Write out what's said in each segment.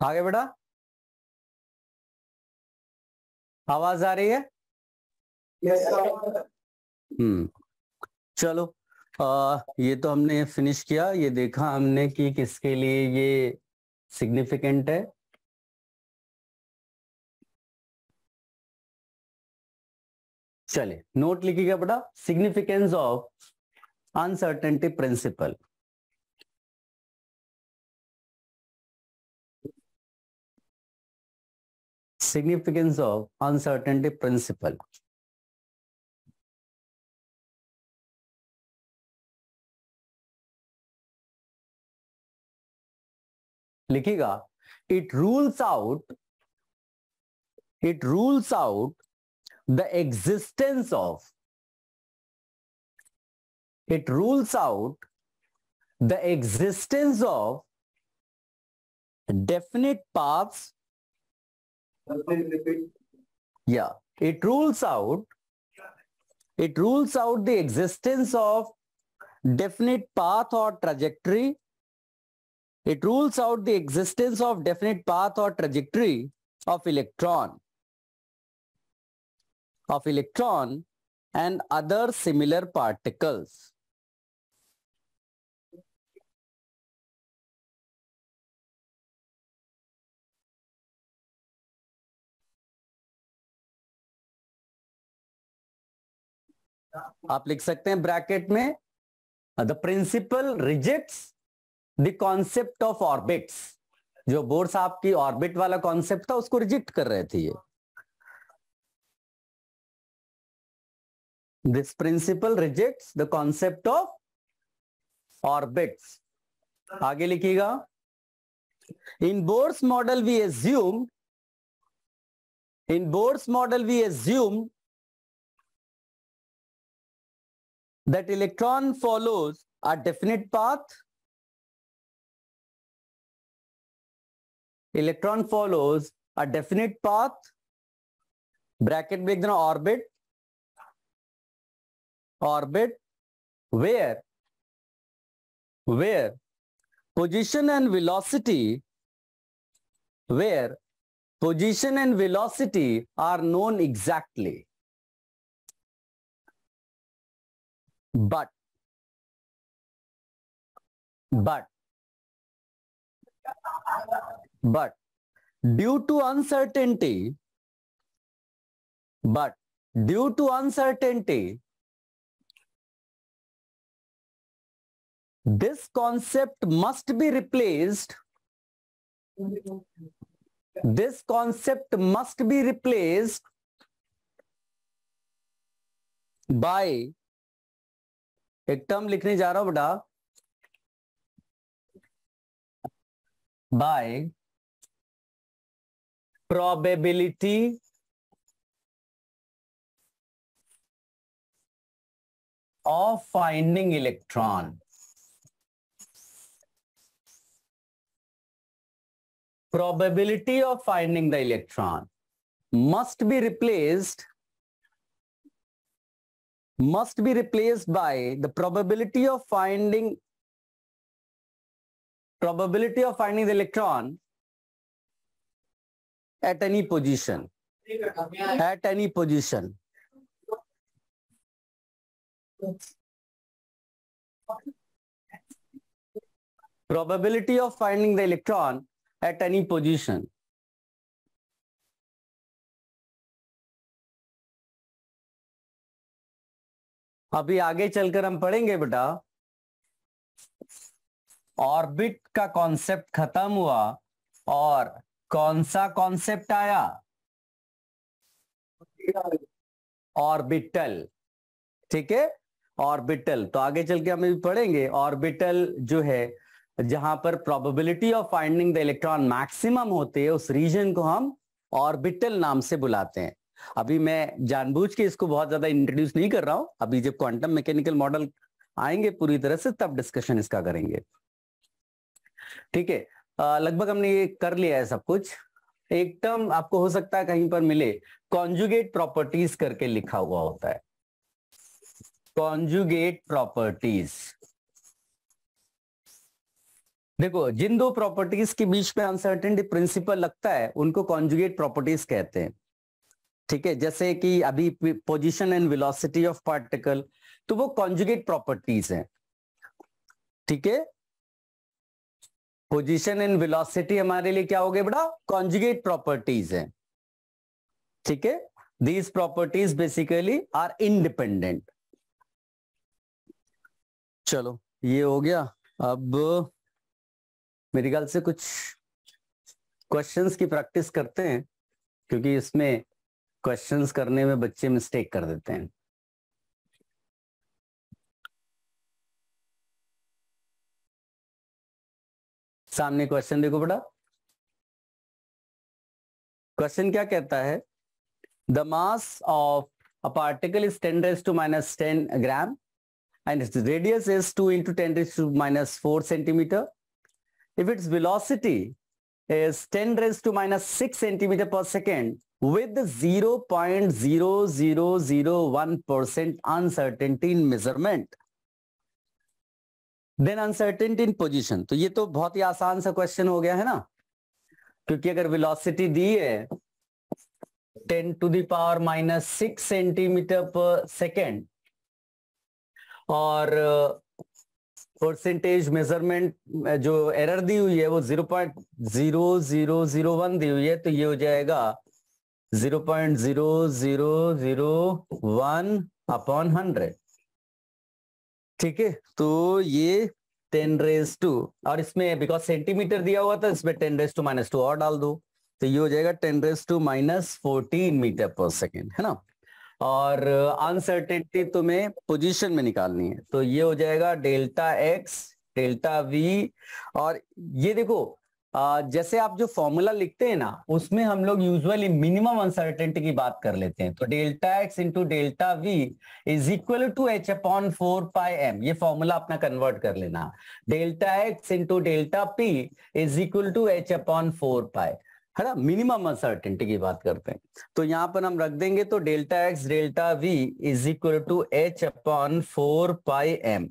आगे बेटा, आवाज आ रही है? चलो, ये तो हमने फिनिश किया, ये देखा हमने कि किसके लिए ये सिग्निफिकेंट है। चलिए नोट लिखिएगा बेटा, significance of uncertainty principle. Significance of uncertainty principle. लिखिएगा, it rules out the existence of it rules out the existence of definite paths. Yeah, it rules out the existence of definite path or trajectory. It rules out the existence of definite path or trajectory of electron and other similar particles. आप लिख सकते हैं bracket में, the principle rejects the concept of orbits. जो Bohr साहब की orbit वाला concept था उसको रिजेक्ट कर रहे थे ये। This principle rejects the concept of orbits. आगे लिखिएगा, in Bohr's model we assume that electron follows a definite path. Electron follows a definite path. Bracket में लिख देना orbit where position and velocity are known exactly. But due to uncertainty, this concept must be replaced by, एक term लिखने जा रहा हूं बेटा, by probability of finding electron. Probability of finding the electron must be replaced by the probability of finding the electron at any position. Probability of finding the electron at any position. अभी आगे चलकर हम पढ़ेंगे बेटा, orbit का concept खत्म हुआ और कौन सा कॉन्सेप्ट आया? ऑर्बिटल। ठीक है, ऑर्बिटल। तो आगे चल के हम भी पढ़ेंगे ऑर्बिटल जो है, जहां पर probability of finding the electron maximum होते हैं, उस रीजन को हम ऑर्बिटल नाम से बुलाते हैं। अभी मैं जानबूझ के इसको बहुत ज्यादा इंट्रोड्यूस नहीं कर रहा हूं, अभी जब क्वांटम मैकेनिकल मॉडल आएंगे पूरी तरह से तब डिस्कशन इसका करेंगे। ठीक है, लगभग हमने ये कर लिया है सब कुछ। एक टर्म आपको हो सकता है कहीं पर मिले, कॉन्जुगेट प्रॉपर्टीज करके लिखा हुआ होता है, कॉन्जुगेट प्रॉपर्टीज। देखो, जिन दो प्रॉपर्टीज के बीच में अनसर्टेनिटी प्रिंसिपल लगता है उनको कॉन्जुगेट प्रॉपर्टीज कहते हैं। ठीक है, जैसे कि अभी position and velocity of particle, तो वो कॉन्जुगेट प्रॉपर्टीज हैं। ठीक है, पोजीशन एंड वेलोसिटी हमारे लिए क्या हो गए बेटा, कॉन्जुगेट प्रॉपर्टीज हैं। ठीक है, these properties basically are independent. चलो ये हो गया। अब मेरे ख्याल से कुछ क्वेश्चंस की प्रैक्टिस करते हैं, क्योंकि इसमें क्वेश्चंस करने में बच्चे मिस्टेक कर देते हैं। सामने क्वेश्चन देखो बेटा। क्वेश्चन क्या कहता है, the mass of a particle is 10⁻⁻10 gram and its radius is 2 into 10⁻⁻4 centimeter. If its velocity is 10⁻⁻6 centimeter per second with 0.0001% uncertainty in measurement, then uncertainty in position। तो ये तो बहुत ही आसान सा क्वेश्चन हो गया है ना, क्योंकि अगर वेलोसिटी दी है 10⁻⁻6 सेंटीमीटर पर सेकेंड और परसेंटेज मेजरमेंट जो एरर दी हुई है वो 0.0001 दी हुई है, तो ये हो जाएगा 0.0001/100। ठीक है, तो ये 10⁻², और इसमें बिकॉज सेंटीमीटर दिया हुआ था इसमें 10⁻² और डाल दो, तो ये हो जाएगा 10⁻⁻14 मीटर पर सेकेंड, है ना। और अनसर्टेनिटी तुम्हें पोजीशन में निकालनी है, तो ये हो जाएगा डेल्टा एक्स डेल्टा वी। और ये देखो, जैसे आप जो फॉर्मूला लिखते हैं ना, उसमें हम लोग यूजुअली मिनिमम अनसर्टेनिटी की बात कर लेते हैं। तो delta x into delta v is equal to h/4πm, ये फॉर्मूला अपना कन्वर्ट कर लेना। Delta x into delta p is equal to h/4π, है ना, मिनिमम अनसर्टेनिटी की बात करते हैं। तो यहां पर हम रख देंगे, तो delta x delta v is equal to h/4πm।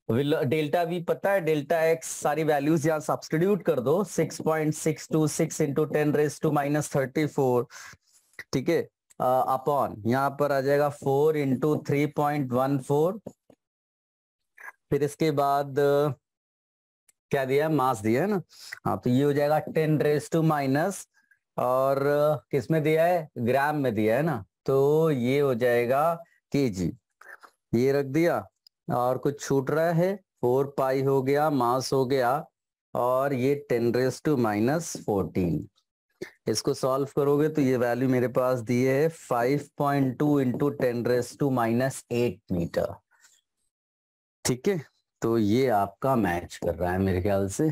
Delta v पता है, डेल्टा एक्स सारी वैल्यूज यहां सब्स्टिट्यूट कर दो, 6.626 इंटू 10⁻⁻34। ठीक है, अपॉन यहां पर आ जाएगा 4 इंटू 3.14। फिर इसके बाद क्या दिया है, मास दिया है ना। हाँ, तो ये हो जाएगा 10⁻⁻, और किस में दिया है, ग्राम में दिया है ना, तो ये हो जाएगा केजी। ये रख दिया, और कुछ छूट रहा है, 4π हो गया, मास हो गया, और ये 10⁻14। इसको सॉल्व करोगे तो ये वैल्यू मेरे पास दी है 5.2 इंटू 10⁻8 मीटर। ठीक है, तो ये आपका मैच कर रहा है मेरे ख्याल से।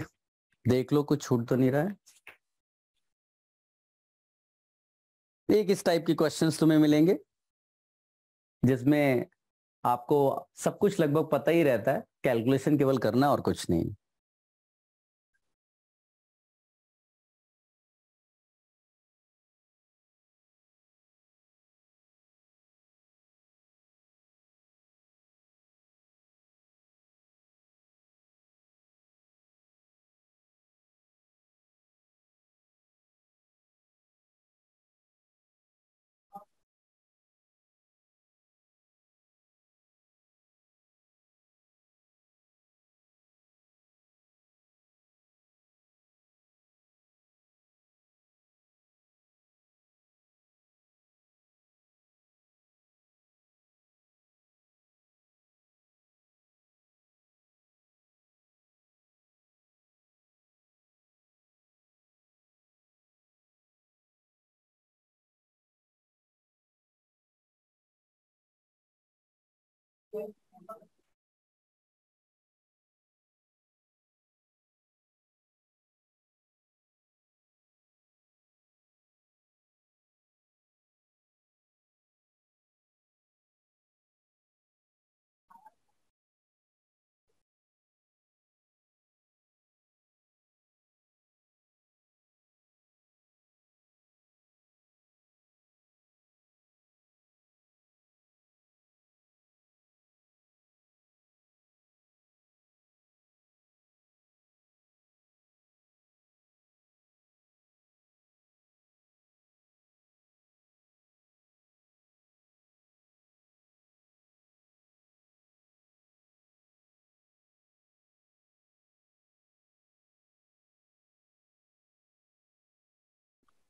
देख लो कुछ छूट तो नहीं रहा है। एक इस टाइप के क्वेश्चंस तुम्हें मिलेंगे जिसमें आपको सब कुछ लगभग पता ही रहता है, कैलकुलेशन केवल करना और कुछ नहीं।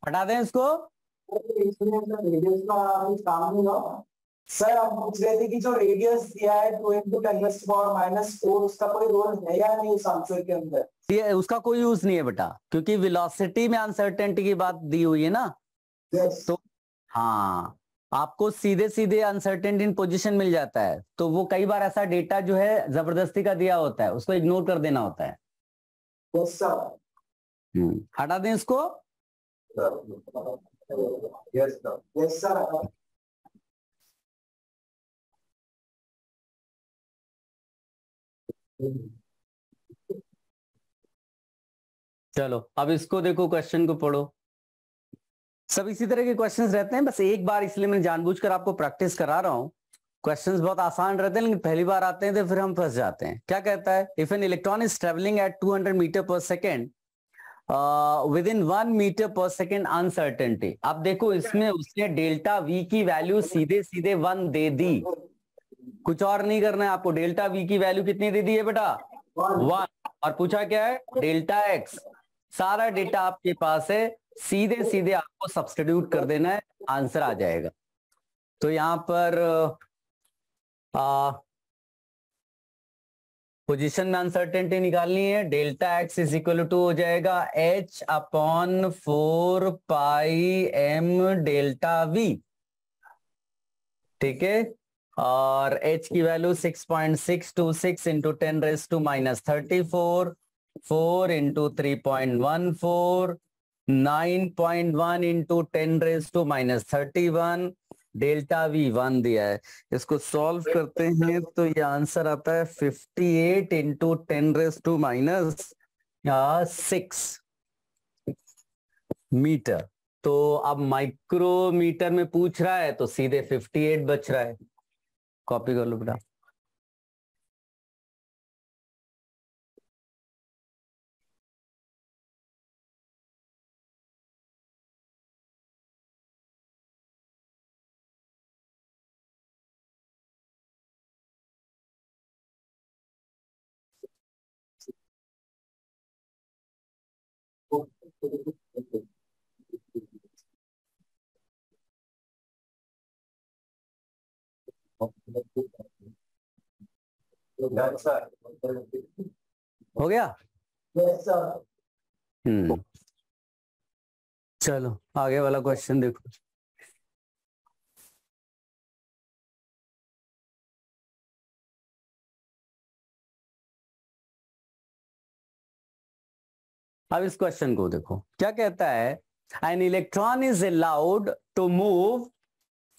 हटा दें इसको। सर हम पूछ रहे थे कि जो रेडियस दिया है 2 × 10⁻⁴ उसका कोई रोल है या नहीं उस आंसर के अंदर? ये उसका कोई यूज नहीं है बेटा, क्योंकि वेलोसिटी में अनसर्टेनिटी की बात दी हुई है ना। yes. तो हाँ, आपको सीधे सीधे अनसर्टेनिटी इन पोजीशन मिल जाता है, तो वो कई बार ऐसा डेटा जो है जबरदस्ती का दिया होता है, उसको इग्नोर कर देना होता है। yes, sir. हटा दें इसको। yes, sir. yes, sir. चलो अब इसको देखो, क्वेश्चन को पढ़ो। सब इसी तरह के क्वेश्चंस रहते हैं, बस एक बार इसलिए मैं जानबूझकर आपको प्रैक्टिस करा रहा हूं। क्वेश्चंस बहुत आसान रहते हैं, लेकिन पहली बार आते हैं तो फिर हम फंस जाते हैं। क्या कहता है? If an electron is travelling at 200 metre per second within 1 metre per second uncertainty. अब देखो इसमें उसने डेल्टा वी की वैल्यू सीधे सीधे 1 दे दी, कुछ और नहीं करना है आपको। डेल्टा वी की वैल्यू कितनी दे दी है बेटा? 1। और पूछा क्या है? Delta x. सारा डेटा आपके पास है, सीधे सीधे आपको सब्स्टिट्यूट कर देना है, आंसर आ जाएगा। तो यहां पर पोजीशन में अनसर्टेनिटी निकालनी है। Delta x is equal to हो जाएगा h/4 पाई m डेल्टा v। ठीक है, और h की value 6.626 into 10⁻⁻34, 4 into 3.14, 9.1 into 10⁻⁻31, delta v 1 दिया है। इसको सॉल्व करते हैं तो ये आंसर आता है 58 इंटू 10⁻⁶ मीटर। तो अब माइक्रोमीटर में पूछ रहा है तो सीधे 58 बच रहा है। कॉपी कर लो बेटा। हो गया? चलो आगे वाला क्वेश्चन देखो। अब इस क्वेश्चन को देखो, क्या कहता है? An electron is allowed to move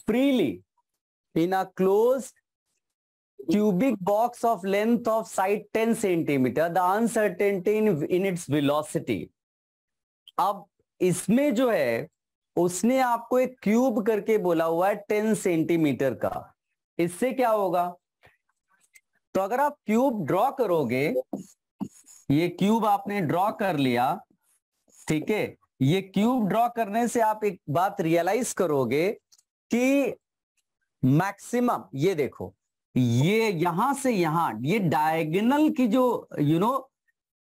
freely in a closed cubic box of length of side 10 centimeter, the uncertainty in its velocity। अब इसमें जो है उसने आपको एक क्यूब करके बोला हुआ है 10 सेंटीमीटर का। इससे क्या होगा? तो अगर आप क्यूब ड्रॉ करोगे, ये क्यूब आपने ड्रॉ कर लिया, ठीक है, ये क्यूब ड्रॉ करने से आप एक बात रियलाइज करोगे कि मैक्सिमम, ये देखो, ये यहां से यहां, ये डायगोनल की जो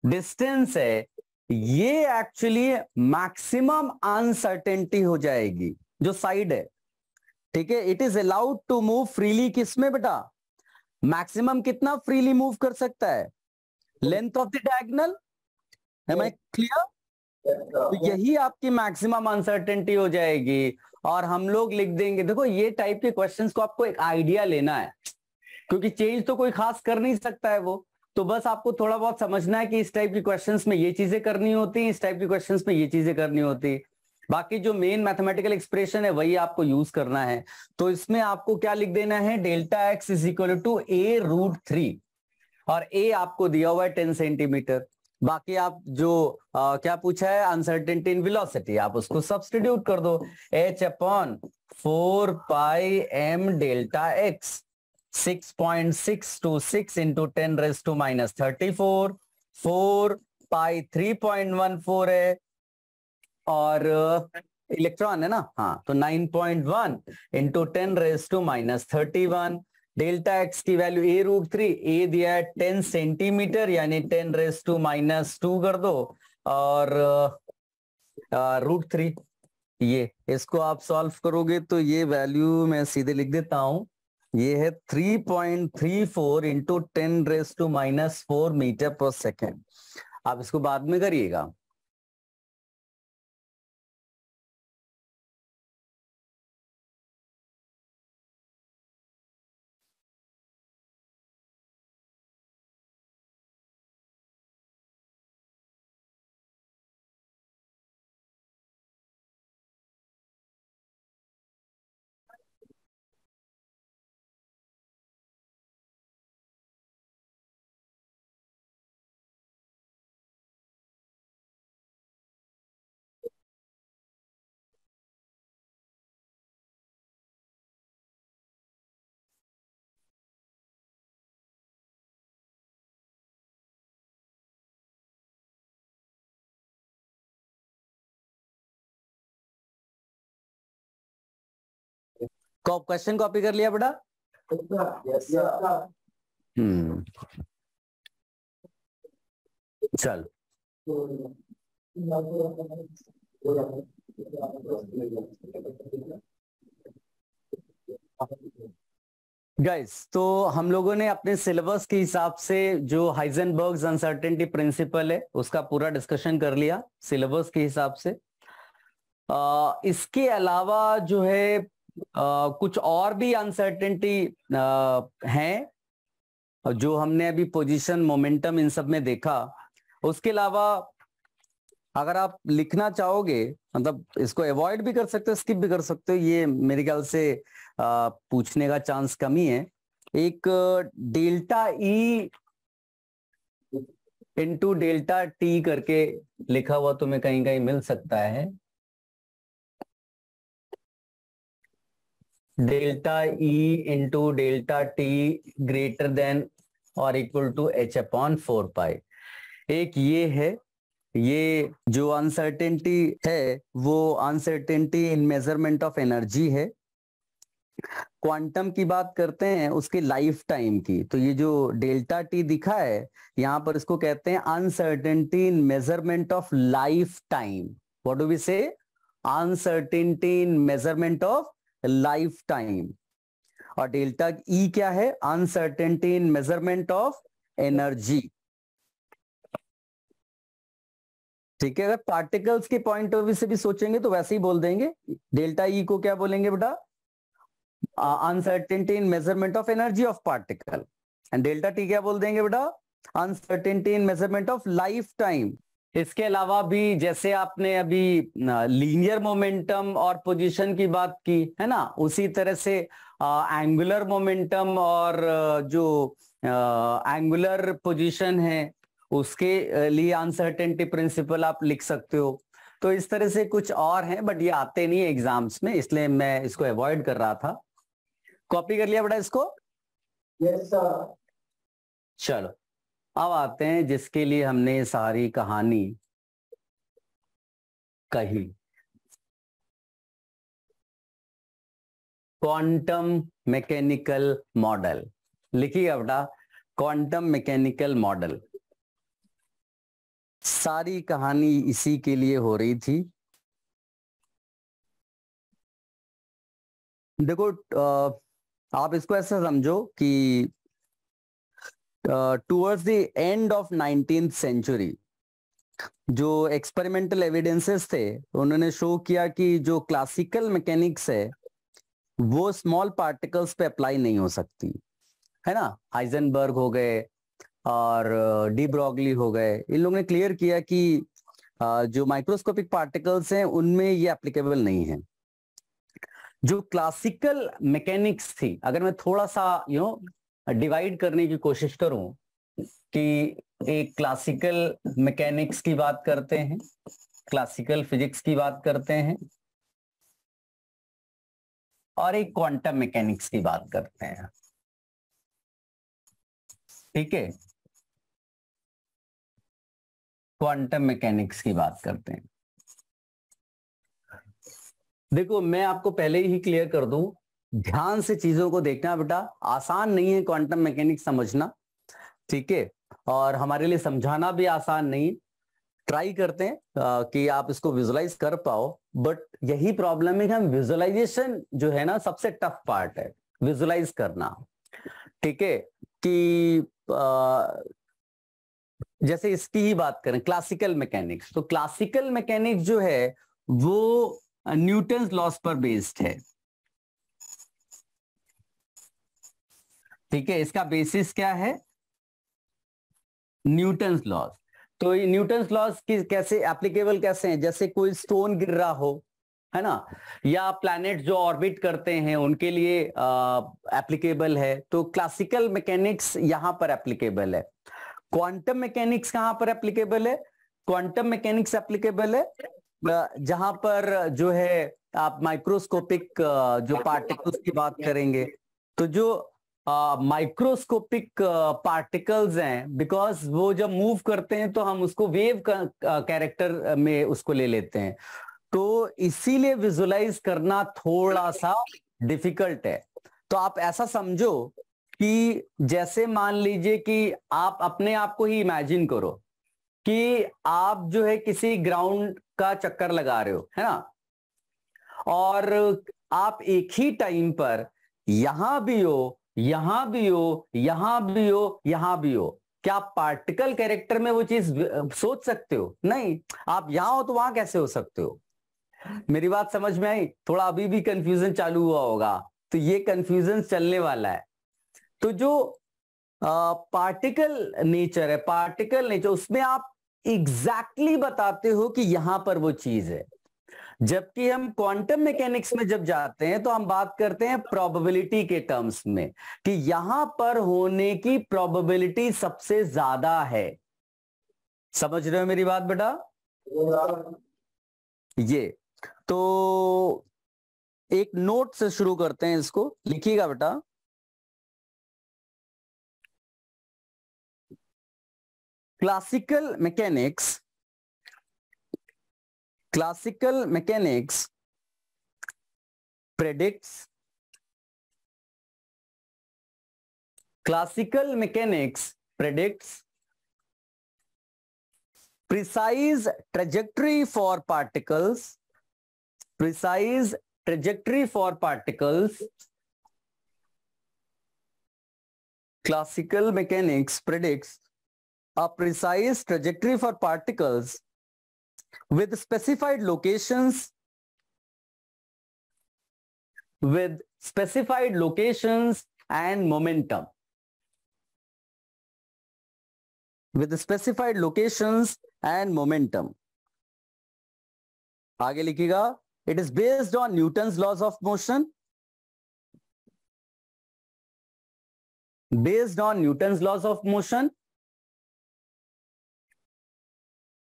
डिस्टेंस है, ये एक्चुअली मैक्सिमम अनसर्टेनिटी हो जाएगी जो साइड है। ठीक है, it is allowed to move freely. किसमें बेटा? मैक्सिमम कितना फ्रीली मूव कर सकता है? Length of the diagonal. Am I clear? तो यही आपकी मैक्सिमम अनसर्टेनिटी हो जाएगी। और हम लोग लिख देंगे, देखो ये टाइप के क्वेश्चंस को आपको एक आइडिया लेना है, क्योंकि चेंज तो कोई खास कर नहीं सकता है वो, तो बस आपको थोड़ा बहुत समझना है कि इस टाइप की क्वेश्चंस में ये चीजें करनी होती हैं, इस टाइप की क्वेश्चंस में ये चीजें करनी होती है। बाकी जो मेन मैथमेटिकल एक्सप्रेशन है वही आपको यूज करना है। तो इसमें आपको क्या लिख देना है? Delta x is equal to a√3, और a आपको दिया हुआ है 10 सेंटीमीटर। बाकी आप जो क्या पूछा है, अनसर्टेनिटी इन वेलोसिटी, आप उसको सब्स्टिट्यूट कर दो, h/4 पाई m डेल्टा एक्स, 6.626 इंटू 10⁻⁻34, 4 पाई 3.14 है, और इलेक्ट्रॉन है ना, हाँ, तो 9.1 इंटू 10⁻⁻31। डेल्टा एक्स की वैल्यू a√3, ए दिया है 10 सेंटीमीटर, यानी 10⁻² कर दो, और √3। ये इसको आप सॉल्व करोगे तो ये वैल्यू मैं सीधे लिख देता हूं, ये है 3.34 इंटू 10⁻⁻⁴ मीटर पर सेकेंड। आप इसको बाद में करिएगा। क्वेश्चन कॉपी कर लिया बेटा? चल गाइस, तो हम लोगों ने अपने सिलेबस के हिसाब से जो हाइजेनबर्ग्स अनसर्टेनिटी प्रिंसिपल है उसका पूरा डिस्कशन कर लिया सिलेबस के हिसाब से। इसके अलावा जो है कुछ और भी अनसर्टेनिटी हैं जो हमने अभी पोजीशन, मोमेंटम इन सब में देखा। उसके अलावा अगर आप लिखना चाहोगे, मतलब इसको अवॉइड भी कर सकते हो, स्किप भी कर सकते हो, ये मेरे ख्याल से पूछने का चांस कम ही है। एक delta E into delta T करके लिखा हुआ तुम्हें कहीं कहीं मिल सकता है। Delta E into delta T greater than और इक्वल टू h/4 एक ये है। ये जो अनसर्टेनिटी है वो uncertainty in measurement of energy है। क्वांटम की बात करते हैं उसके लाइफ टाइम की, तो ये जो डेल्टा टी दिखा है यहां पर इसको कहते हैं uncertainty in measurement of life time. What do we say? Uncertainty in measurement of life time. और डेल्टा ई क्या है? Uncertainty in measurement of energy. ठीक है, अगर पार्टिकल्स के पॉइंट ऑफ व्यू से भी सोचेंगे तो वैसे ही बोल देंगे। डेल्टा ई को क्या बोलेंगे बेटा? Uncertainty in measurement of energy of particle. And delta T क्या बोल देंगे बेटा? Uncertainty in measurement of life time. इसके अलावा भी जैसे आपने अभी लीनियर मोमेंटम और पोजीशन की बात की है ना, उसी तरह से एंगुलर मोमेंटम और जो एंगुलर पोजीशन है उसके लिए अनसर्टेनिटी प्रिंसिपल आप लिख सकते हो। तो इस तरह से कुछ और हैं, बट ये आते नहीं है एग्जाम्स में, इसलिए मैं इसको अवॉइड कर रहा था। कॉपी कर लिया बेटा इसको? Yes sir. चलो अब आते हैं जिसके लिए हमने सारी कहानी कही, क्वांटम मैकेनिकल मॉडल। लिखिएगा बेटा, क्वांटम मैकेनिकल मॉडल। सारी कहानी इसी के लिए हो रही थी। देखो आप इसको ऐसा समझो कि towards the end of 19th century जो एक्सपेरिमेंटल एविडेंसेस थे उन्होंने शो किया कि जो क्लासिकल मैकेनिक्स है वो स्मॉल पार्टिकल्स पे अप्लाई नहीं हो सकती है ना। हाइजेनबर्ग हो गए और डी ब्रॉगली हो गए, इन लोगों ने क्लियर किया कि जो माइक्रोस्कोपिक पार्टिकल्स हैं उनमें ये एप्लीकेबल नहीं है। जो क्लासिकल मैकेनिक्स थी, अगर मैं थोड़ा सा डिवाइड करने की कोशिश करूं कि एक क्लासिकल मैकेनिक्स की बात करते हैं, क्लासिकल फिजिक्स की बात करते हैं, और एक क्वांटम मैकेनिक्स की बात करते हैं। ठीक है, क्वांटम मैकेनिक्स की बात करते हैं। देखो मैं आपको पहले ही क्लियर कर दूं, ध्यान से चीजों को देखना बेटा, आसान नहीं है क्वांटम मैकेनिक्स समझना। ठीक है, और हमारे लिए समझाना भी आसान नहीं। ट्राई करते हैं कि आप इसको विजुलाइज कर पाओ। बट यही प्रॉब्लम है कि हम विजुअलाइजेशन जो है ना सबसे टफ पार्ट है, विजुअलाइज करना। ठीक है, कि जैसे इसकी ही बात करें क्लासिकल मैकेनिक्स, तो क्लासिकल मैकेनिक्स जो है वो न्यूटन्स लॉस पर बेस्ड है। ठीक है, इसका बेसिस क्या है? Newton's loss. तो ये न्यूटन्स लॉस की कैसे एप्लीकेबल कैसे हैं? जैसे कोई स्टोन गिर रहा हो, है ना, या प्लैनेट जो ऑर्बिट करते हैं उनके लिए एप्लीकेबल है, तो क्लासिकल मैकेनिक्स यहां पर एप्लीकेबल है। क्वांटम मैकेनिक्स कहां पर एप्लीकेबल है? क्वांटम मैकेनिक्स एप्लीकेबल है जहां पर जो है आप माइक्रोस्कोपिक जो पार्टिकल्स की बात करेंगे, तो जो माइक्रोस्कोपिक पार्टिकल्स हैं, बिकॉज वो जब मूव करते हैं तो हम उसको वेव कैरेक्टर में उसको ले लेते हैं, तो इसीलिए विजुलाइज करना थोड़ा सा डिफिकल्ट है। तो आप ऐसा समझो कि जैसे मान लीजिए कि आप अपने आप को ही इमेजिन करो कि आप जो है किसी ग्राउंड का चक्कर लगा रहे हो, है ना, और आप एक ही टाइम पर यहां भी हो, यहां भी हो, यहां भी हो, यहां भी हो। क्या आप पार्टिकल कैरेक्टर में वो चीज सोच सकते हो? नहीं। आप यहां हो तो वहां कैसे हो सकते हो? मेरी बात समझ में आई? थोड़ा अभी भी कंफ्यूजन चालू हुआ होगा, तो ये कंफ्यूजन चलने वाला है। तो जो पार्टिकल नेचर है, पार्टिकल नेचर, उसमें आप एग्जैक्टली बताते हो कि यहां पर वो चीज है। जबकि हम क्वांटम मैकेनिक्स में जब जाते हैं तो हम बात करते हैं प्रोबेबिलिटी के टर्म्स में, कि यहां पर होने की प्रोबेबिलिटी सबसे ज्यादा है। समझ रहे हो मेरी बात बेटा? ये तो एक नोट से शुरू करते हैं, इसको लिखिएगा बेटा। Classical mechanics predicts precise trajectory for particles. Classical mechanics predicts a precise trajectory for particles with specified locations and momentum. आगे लिखिएगा, it is based on Newton's laws of motion.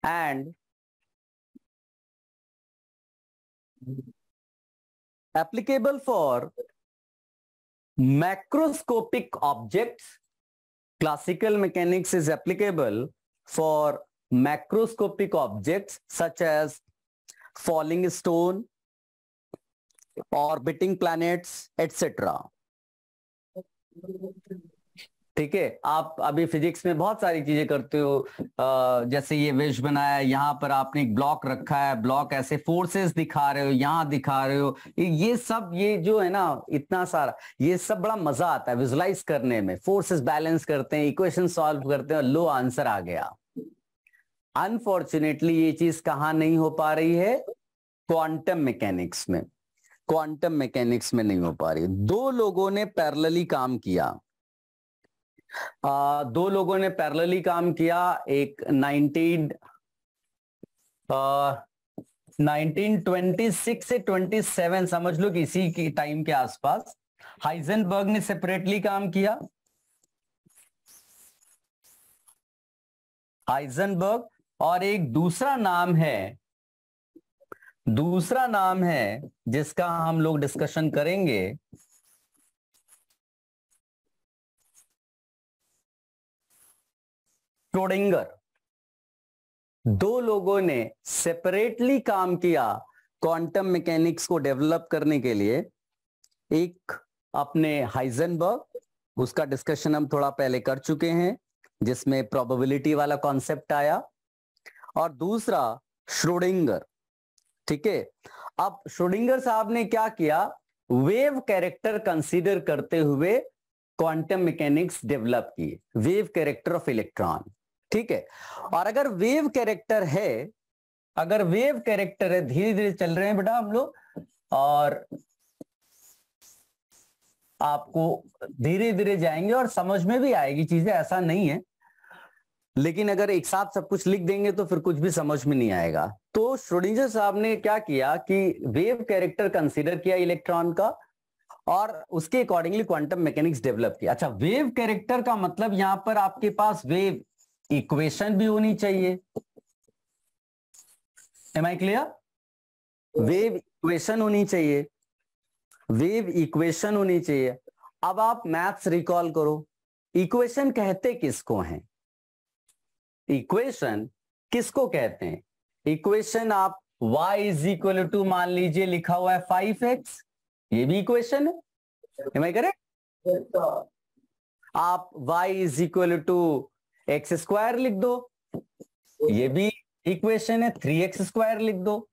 And applicable for macroscopic objects. Classical mechanics is applicable for macroscopic objects such as falling stone, orbiting planets, etc. ठीक है, आप अभी physics में बहुत सारी चीजें करते हो, जैसे ये विश बनाया, यहाँ पर आपने एक ब्लॉक रखा है, ब्लॉक ऐसे फोर्सेस दिखा रहे हो, यहाँ दिखा रहे हो, ये सब, ये जो है ना इतना सारा, ये सब बड़ा मजा आता है विजुलाइज करने में। फोर्सेस बैलेंस करते हैं, इक्वेशन सॉल्व करते हैं, और लो आंसर आ गया। अनफॉर्चुनेटली ये चीज कहाँ नहीं हो पा रही है? क्वांटम मैकेनिक्स में नहीं हो पा रही। दो लोगों ने पैरेलली काम किया, एक 1926 से 27 समझ लो कि इसी की टाइम के आसपास हाइजेनबर्ग ने सेपरेटली काम किया। हाइजेनबर्ग, और एक दूसरा नाम है जिसका हम लोग डिस्कशन करेंगे, श्रोडिंगर। दो लोगों ने सेपरेटली काम किया क्वांटम मैकेनिक्स को डेवलप करने के लिए। एक अपने हाइजेनबर्ग, उसका डिस्कशन हम थोड़ा पहले कर चुके हैं, जिसमें प्रोबेबिलिटी वाला कॉन्सेप्ट आया, और दूसरा श्रोडिंगर। ठीक है। अब श्रोडिंगर साहब ने क्या किया, वेव कैरेक्टर कंसीडर करते हुए क्वांटम मैकेनिक्स डेवलप की, वेव कैरेक्टर ऑफ इलेक्ट्रॉन। ठीक है, और अगर वेव कैरेक्टर है, अगर वेव कैरेक्टर है, धीरे धीरे चल रहे हैं बेटा हम लोग, और आपको धीरे धीरे जाएंगे और समझ में भी आएगी चीजें, ऐसा नहीं है, लेकिन अगर एक साथ सब कुछ लिख देंगे तो फिर कुछ भी समझ में नहीं आएगा। तो श्रोडिंगर साहब ने क्या किया कि वेव कैरेक्टर कंसीडर किया इलेक्ट्रॉन का, और उसके अकॉर्डिंगली क्वांटम मैकेनिक्स डेवलप किया। अच्छा, वेव कैरेक्टर का मतलब यहां पर आपके पास वेव इक्वेशन भी होनी चाहिए। Am I clear? Wave equation होनी चाहिए, वेव इक्वेशन होनी चाहिए। अब आप मैथ्स रिकॉल करो, इक्वेशन कहते किसको हैं? इक्वेशन किसको कहते हैं? इक्वेशन आप y इज इक्वल टू, मान लीजिए लिखा हुआ है 5x, ये भी इक्वेशन है, एम आई करेक्ट? आप y is equal to x square लिख दो, ये भी इक्वेशन है, 3x स्क्वायर लिख दो,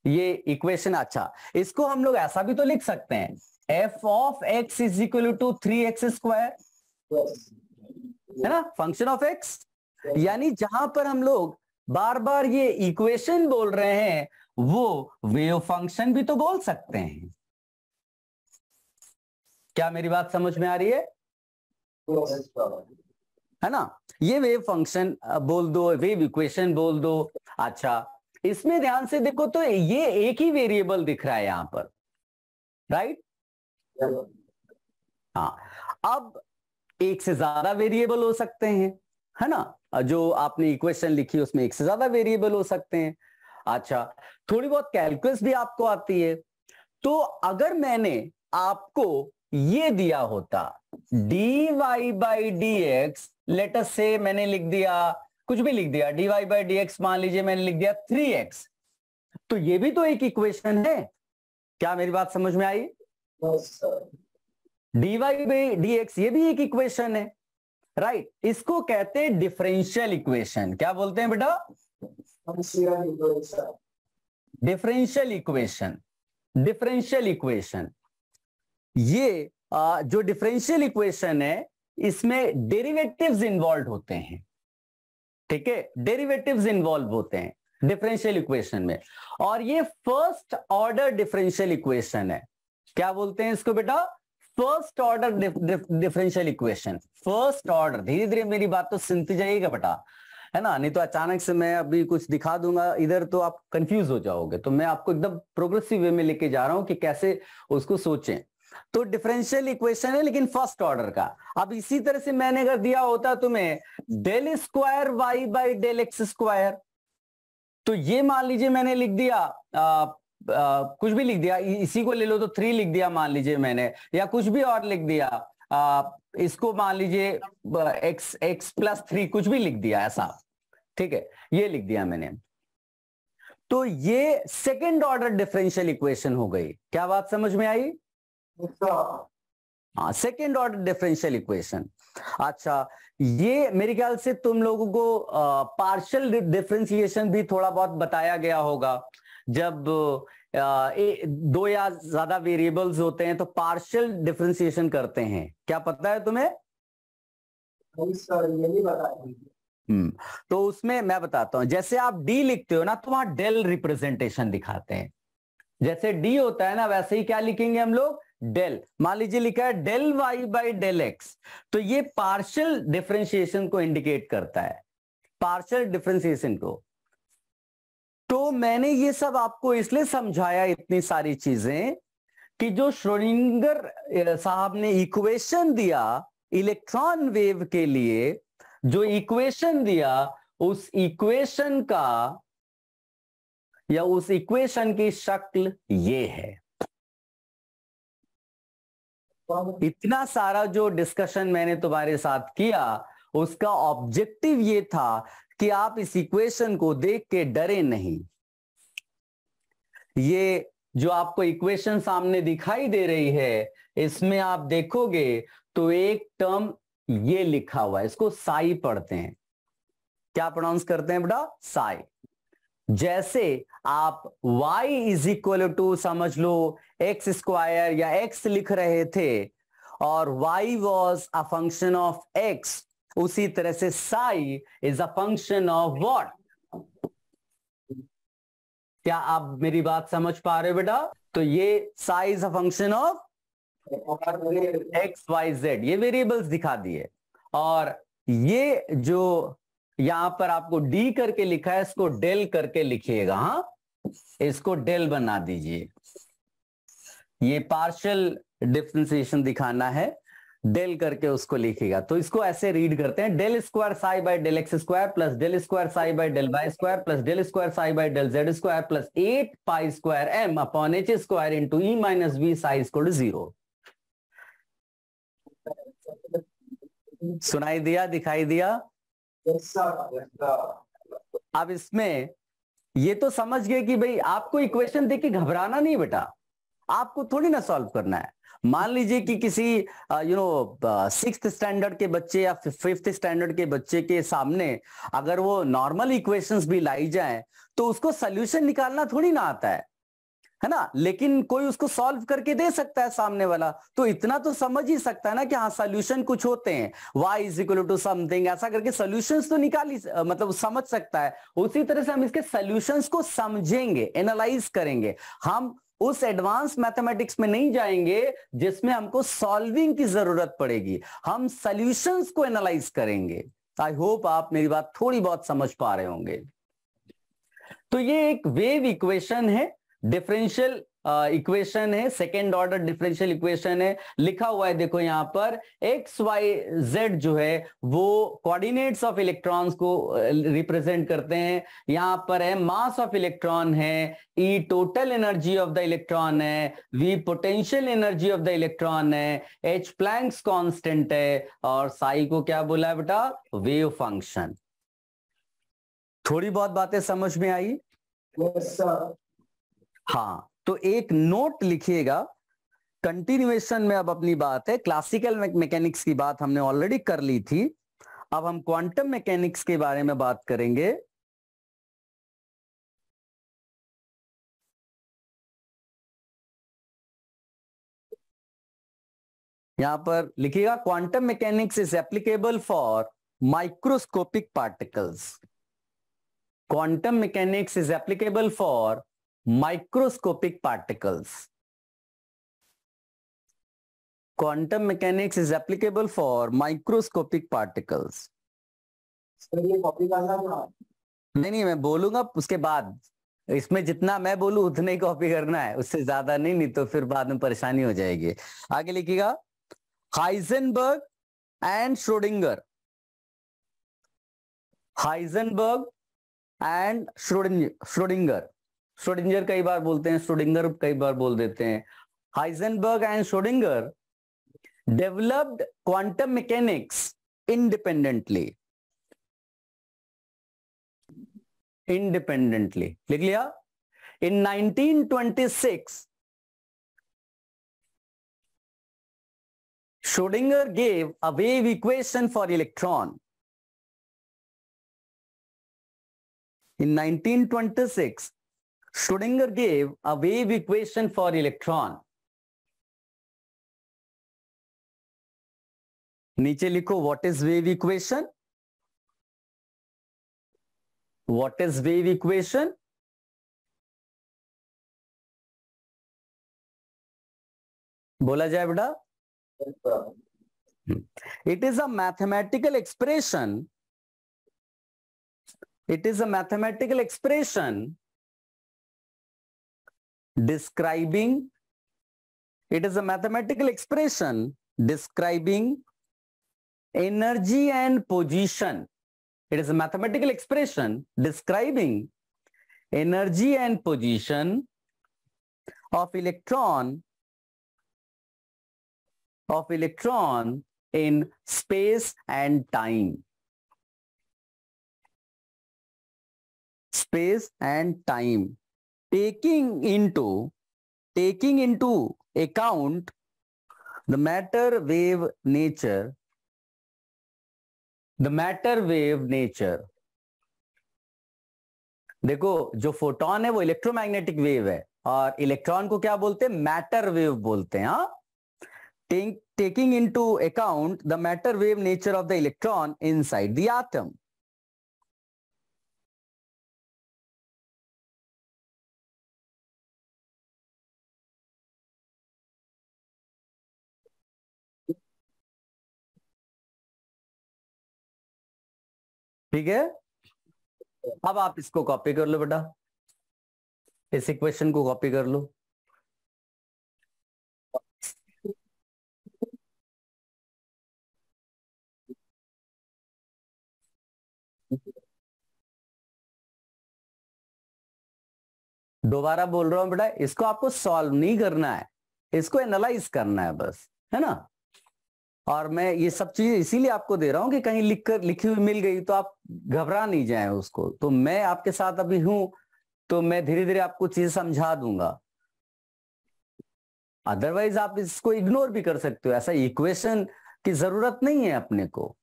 ये इक्वेशन। अच्छा, इसको हम लोग ऐसा भी तो लिख सकते हैं, f of x is equal to 3x square, है ना, फंक्शन ऑफ x। यानी जहां पर हम लोग बार बार ये इक्वेशन बोल रहे हैं, वो वेव फंक्शन भी तो बोल सकते हैं। क्या मेरी बात समझ में आ रही है ना? ये वेव फंक्शन बोल दो, वेव इक्वेशन बोल दो। अच्छा, इसमें ध्यान से देखो तो ये एक ही वेरिएबल दिख रहा है यहां पर, राइट? हाँ, अब एक से ज्यादा वेरिएबल हो सकते हैं, है ना? जो आपने इक्वेशन लिखी उसमें एक से ज्यादा वेरिएबल हो सकते हैं। अच्छा, थोड़ी बहुत कैलकुलस भी आपको आती है। तो अगर मैंने आपको ये दिया होता dy by D x, let us से मैंने लिख दिया, कुछ भी लिख दिया, dy बाई डी एक्स, मान लीजिए मैंने लिख दिया 3x, तो ये भी तो एक इक्वेशन है। क्या मेरी बात समझ में आई? dy बाई डी एक्स ये भी एक इक्वेशन है, राइट? इसको कहते हैं डिफरेंशियल इक्वेशन। क्या बोलते हैं बेटा? Differential equation. डिफरेंशियल इक्वेशन, ये जो डिफरेंशियल इक्वेशन है, इसमें डेरिवेटिव्स इन्वॉल्व होते हैं। ठीक है, डेरिवेटिव्स इन्वॉल्व होते हैं डिफरेंशियल इक्वेशन में, और ये फर्स्ट ऑर्डर डिफरेंशियल इक्वेशन है। क्या बोलते हैं इसको बेटा? First order differential equation. First order, धीरे धीरे मेरी बात तो सुनती जाइएगा बेटा, है ना? नहीं तो अचानक से मैं अभी कुछ दिखा दूंगा इधर तो आप कंफ्यूज हो जाओगे। तो मैं आपको एकदम प्रोग्रेसिव वे में लेके जा रहा हूं कि कैसे उसको सोचें। तो डिफरेंशियल इक्वेशन है लेकिन फर्स्ट ऑर्डर का। अब इसी तरह से मैंने अगर दिया होता तुम्हें del square y by del x square, तो ये मान लीजिए मैंने लिख दिया कुछ भी लिख दिया, इसी को ले लो तो 3 लिख दिया मान लीजिए मैंने, या कुछ भी और लिख दिया, इसको मान लीजिए x प्लस 3 कुछ भी लिख दिया ऐसा। ठीक है, ये लिख दिया मैंने, तो ये सेकेंड ऑर्डर डिफरेंशियल इक्वेशन हो गई। क्या बात समझ में आई? हाँ, सेकेंड ऑर्डर डिफरेंशियल इक्वेशन। अच्छा, ये मेरे ख्याल से तुम लोगों को पार्शियल डिफरेंशिएशन भी थोड़ा बहुत बताया गया होगा। जब 2 या ज्यादा वेरिएबल्स होते हैं तो पार्शियल डिफरेंशिएशन करते हैं। क्या पता है तुम्हें? तो उसमें मैं बताता हूं, जैसे आप डी लिखते हो ना तो वहां डेल रिप्रेजेंटेशन दिखाते हैं। जैसे डी होता है ना, वैसे ही क्या लिखेंगे हम लोग? डेल। मान लीजिए लिखा है del y by del x, तो ये पार्शियल डिफरेंशिएशन को इंडिकेट करता है, पार्शियल डिफरेंशिएशन को। तो मैंने ये सब आपको इसलिए समझाया, इतनी सारी चीजें, कि जो श्रोडिंगर साहब ने इक्वेशन दिया इलेक्ट्रॉन वेव के लिए, जो इक्वेशन दिया, उस इक्वेशन का या उस इक्वेशन की शक्ल ये है। इतना सारा जो डिस्कशन मैंने तुम्हारे साथ किया, उसका ऑब्जेक्टिव ये था कि आप इस इक्वेशन को देख के डरे नहीं। ये जो आपको इक्वेशन सामने दिखाई दे रही है, इसमें आप देखोगे तो एक टर्म ये लिखा हुआ है, इसको साई पढ़ते हैं। क्या प्रोनाउंस करते हैं बेटा? साई। जैसे आप y इज इक्वल टू समझ लो एक्स स्क्वायर या x लिख रहे थे और y was a function of x, उसी तरह से psi is a function of what? क्या आप मेरी बात समझ पा रहे हो बेटा? तो ये psi is a function of x y z, ये वेरिएबल्स दिखा दिए। और ये जो यहां पर आपको डी करके लिखा है इसको डेल करके लिखिएगा। हाँ, इसको डेल बना दीजिए। ये पार्शियल डिफरेंशिएशन दिखाना है, डेल करके उसको लिखेगा। तो इसको ऐसे रीड करते हैं, del square psi by del x square plus del square psi by del y square plus del square psi by del z square plus 8 pi square M upon H square into e minus b psi equal to 0। सुनाई दिया, दिखाई दिया? अब इसमें ये तो समझ गए कि भाई आपको इक्वेशन देख के घबराना नहीं बेटा, आपको थोड़ी ना सॉल्व करना है। मान लीजिए कि किसी सिक्स्थ स्टैंडर्ड के बच्चे या फिफ्थ स्टैंडर्ड के बच्चे के सामने अगर वो नॉर्मल इक्वेशंस भी लाई जाए तो उसको सोल्यूशन निकालना थोड़ी ना आता है ना, लेकिन कोई उसको सॉल्व करके दे सकता है सामने वाला, तो इतना तो समझ ही सकता है ना कि हाँ सोल्यूशन कुछ होते हैं, y is equal to something, ऐसा करके सोल्यूशंस तो निकाल ही मतलब समझ सकता है। उसी तरह से हम इसके सोल्यूशंस को समझेंगे, एनालाइज करेंगे। हम उस एडवांस मैथमेटिक्स में नहीं जाएंगे जिसमें हमको सॉल्विंग की जरूरत पड़ेगी, हम सोल्यूशंस को एनालाइज करेंगे। आई होप आप मेरी बात थोड़ी बहुत समझ पा रहे होंगे। तो ये एक वेव इक्वेशन है, डिफरेंशियल इक्वेशन है, सेकेंड ऑर्डर डिफरेंशियल इक्वेशन है। लिखा हुआ है देखो यहां पर एक्स वाई जेड जो है वो कोऑर्डिनेट्स ऑफ इलेक्ट्रॉन्स को रिप्रेजेंट करते हैं। यहां पर है मास ऑफ इलेक्ट्रॉन है, E total energy of the electron है, V potential energy of the electron है, एच प्लैंक्स कांस्टेंट है, और साई को क्या बोला है बेटा? Wave function. थोड़ी बहुत बातें समझ में आई? Yes sir. हाँ, तो एक नोट लिखिएगा, कंटिन्यूएशन में अब अपनी बात है। क्लासिकल मैकेनिक्स की बात हमने ऑलरेडी कर ली थी, अब हम क्वांटम मैकेनिक्स के बारे में बात करेंगे। यहां पर लिखिएगा quantum mechanics is applicable for microscopic particles. Quantum mechanics is applicable for microscopic particles. Quantum mechanics is applicable for microscopic particles. ये कॉपी करना नहीं, मैं बोलूंगा उसके बाद, इसमें जितना मैं बोलूं उतना ही कॉपी करना है, उससे ज्यादा नहीं, नहीं तो फिर बाद में परेशानी हो जाएगी। आगे लिखिएगा Heisenberg and Schrodinger. Heisenberg and Schrodinger, Schrodinger कई बार बोलते हैं, श्रोडिंगर कई बार बोल देते हैं। Heisenberg and Schrodinger developed quantum mechanics independently. Independently लिख लिया। इन 1926 Schrödinger gave a wave equation for electron. In 1926 Schrödinger gave a wave equation for electron. नीचे लिखो what is wave equation? What is wave equation? बोला जाए बेटा? It is a mathematical expression. It is a mathematical expression describing, it is a mathematical expression describing energy and position. It is a mathematical expression describing energy and position of electron in space and time. Space and time. Taking into account the matter wave nature, देखो जो photon है वो electromagnetic wave है, और electron को क्या बोलते हैं? मैटर वेव बोलते हैं। हाँ, taking into account the matter wave nature of the electron inside the atom. ठीक है, अब आप इसको कॉपी कर लो बेटा, इस इक्वेशन को कॉपी कर लो। दोबारा बोल रहा हूं बेटा, इसको आपको सॉल्व नहीं करना है, इसको एनालाइज करना है बस, है ना। और मैं ये सब चीज इसीलिए आपको दे रहा हूं कि कहीं लिखी हुई मिल गई तो आप घबरा नहीं जाए उसको। तो मैं आपके साथ अभी हूं, तो मैं धीरे धीरे आपको चीज समझा दूंगा। अदरवाइज आप इसको इग्नोर भी कर सकते हो, ऐसा इक्वेशन की जरूरत नहीं है अपने को।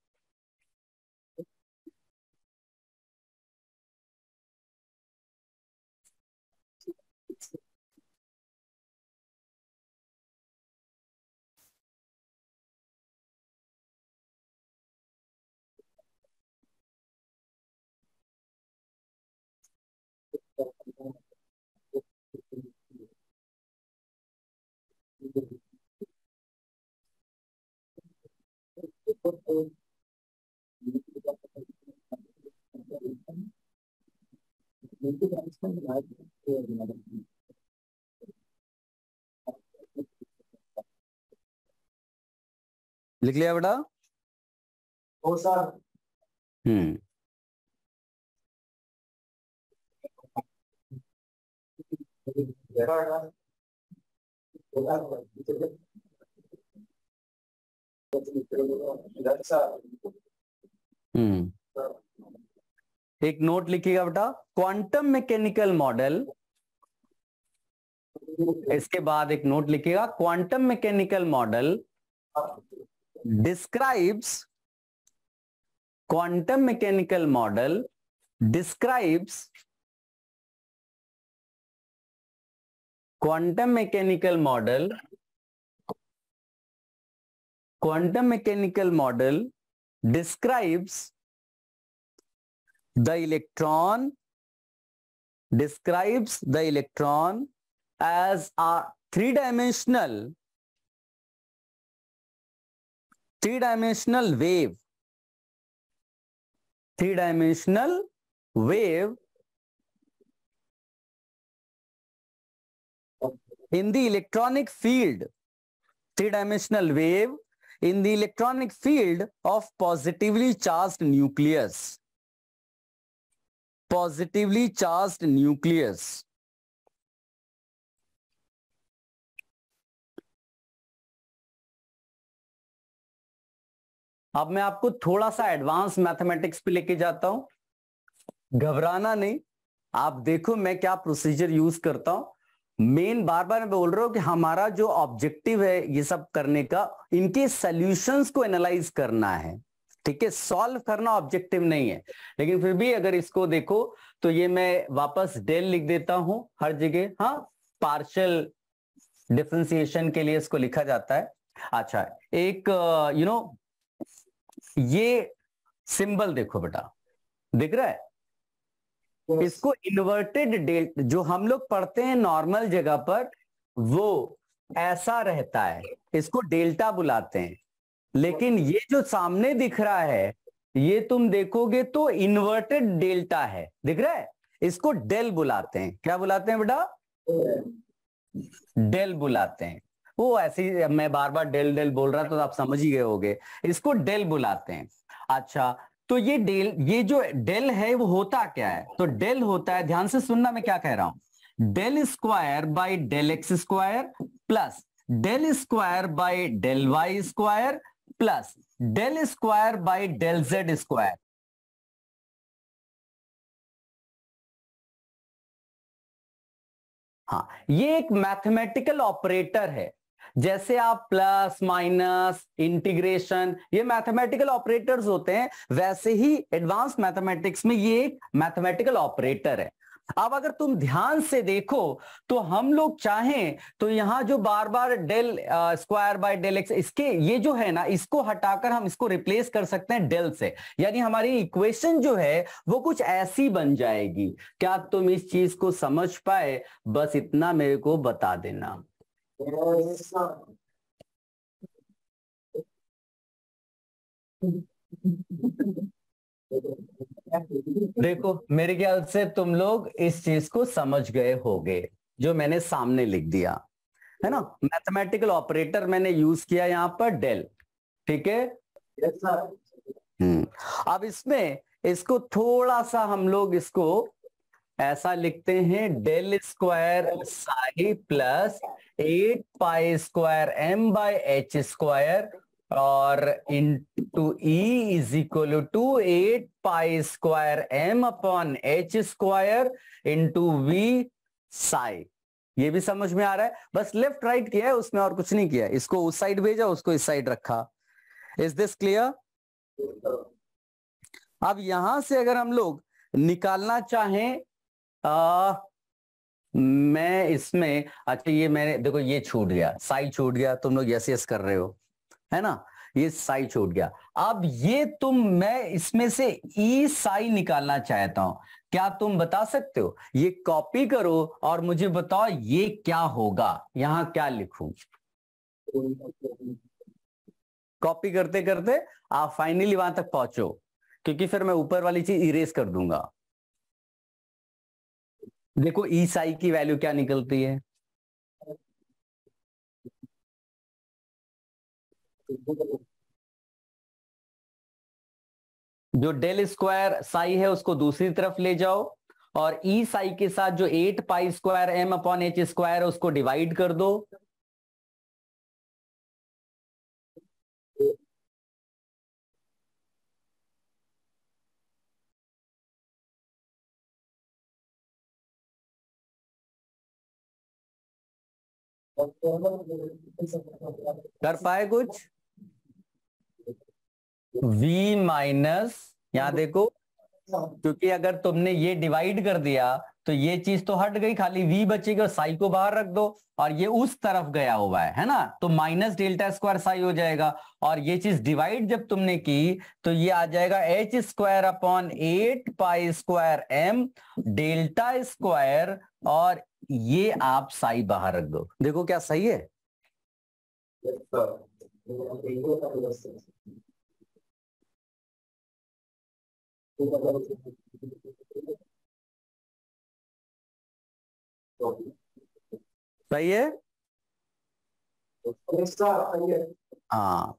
लिख लिया बेटा? ओ सर। एक नोट लिखिएगा बेटा, क्वांटम मैकेनिकल मॉडल। इसके बाद एक नोट लिखिएगा, quantum mechanical model describes quantum mechanical model describes quantum mechanical model describes the electron as a three-dimensional wave in the electronic field, three-dimensional wave in the electronic field of positively charged nucleus. Positively charged nucleus. अब मैं आपको थोड़ा सा advance mathematics पे लेके जाता हूं, घबराना नहीं। आप देखो मैं क्या प्रोसीजर यूज करता हूं। मेन बार बार मैं बोल रहा हूं कि हमारा जो ऑब्जेक्टिव है ये सब करने का, इनके सॉल्यूशंस को एनालाइज करना है, ठीक है। सॉल्व करना ऑब्जेक्टिव नहीं है, लेकिन फिर भी अगर इसको देखो तो ये मैं वापस डेल लिख देता हूं हर जगह। हाँ, पार्शियल डिफरेंशिएशन के लिए इसको लिखा जाता है। अच्छा, एक ये सिंबल देखो बेटा, दिख रहा है? इसको इन्वर्टेड डेल, जो हम लोग पढ़ते हैं नॉर्मल जगह पर वो ऐसा रहता है, इसको डेल्टा बुलाते हैं। लेकिन ये जो सामने दिख रहा है ये तुम देखोगे तो इन्वर्टेड डेल्टा है, दिख रहा है? इसको डेल बुलाते हैं। क्या बुलाते हैं बेटा? डेल बुलाते हैं। वो ऐसे ही मैं बार बार डेल डेल बोल रहा तो आप समझ ही गए होगे, इसको डेल बुलाते हैं। अच्छा, तो ये जो डेल है वो होता क्या है? तो डेल होता है, ध्यान से सुनना मैं क्या कह रहा हूं, del square by del x square plus del square by del y square plus del square by del z square. हाँ, ये एक मैथमेटिकल ऑपरेटर है। जैसे आप प्लस माइनस इंटीग्रेशन, ये मैथमेटिकल ऑपरेटर्स होते हैं, वैसे ही एडवांस मैथमेटिक्स में ये एक मैथमेटिकल ऑपरेटर है। अब अगर तुम ध्यान से देखो तो हम लोग चाहें तो यहां जो बार बार del square by del X, इसके ये जो है ना, इसको हटाकर हम इसको रिप्लेस कर सकते हैं डेल से, यानी हमारी इक्वेशन जो है वो कुछ ऐसी बन जाएगी। क्या तुम इस चीज को समझ पाए? बस इतना मेरे को बता देना। देखो मेरे ख्याल से तुम लोग इस चीज को समझ गए होगे जो मैंने सामने लिख दिया है ना। मैथमेटिकल ऑपरेटर मैंने यूज किया यहां पर डेल, ठीक है। अब इसमें इसको थोड़ा सा हम लोग इसको ऐसा लिखते हैं, del square psi plus 8 pi square M by H square और into E is equal to 8 pi square M upon H square into V psi. ये भी समझ में आ रहा है? बस लेफ्ट राइट किया है उसमें, और कुछ नहीं किया। इसको उस साइड भेजा, उसको इस साइड रखा। Is this clear? अब यहां से अगर हम लोग निकालना चाहें, मैं इसमें, अच्छा ये मैंने देखो ये छूट गया, साई छूट गया, तुम लोग यस यस कर रहे हो है ना, ये साई छूट गया। अब ये मैं इसमें से ई साई निकालना चाहता हूं, क्या तुम बता सकते हो? ये कॉपी करो और मुझे बताओ ये क्या होगा। यहां क्या लिखूं? कॉपी करते करते आप फाइनली वहां तक पहुंचो, क्योंकि फिर मैं ऊपर वाली चीज इरेज कर दूंगा। देखो ई साई की वैल्यू क्या निकलती है, जो डेल स्क्वायर साई है उसको दूसरी तरफ ले जाओ और ई साई के साथ जो 8 pi square M upon H square है उसको डिवाइड कर दो। कर पाए कुछ? v माइनस, यहां देखो, क्योंकि अगर तुमने ये डिवाइड कर दिया तो ये चीज तो हट गई, खाली v बचेगी और साई को बाहर रख दो, और ये उस तरफ गया हुआ है ना, तो माइनस डेल्टा स्क्वायर साई हो जाएगा। और ये चीज डिवाइड जब तुमने की तो ये आ जाएगा h square upon 8 pi square m delta square, और ये आप साई बाहर रख दो। देखो क्या सही है? सही है। हाँ,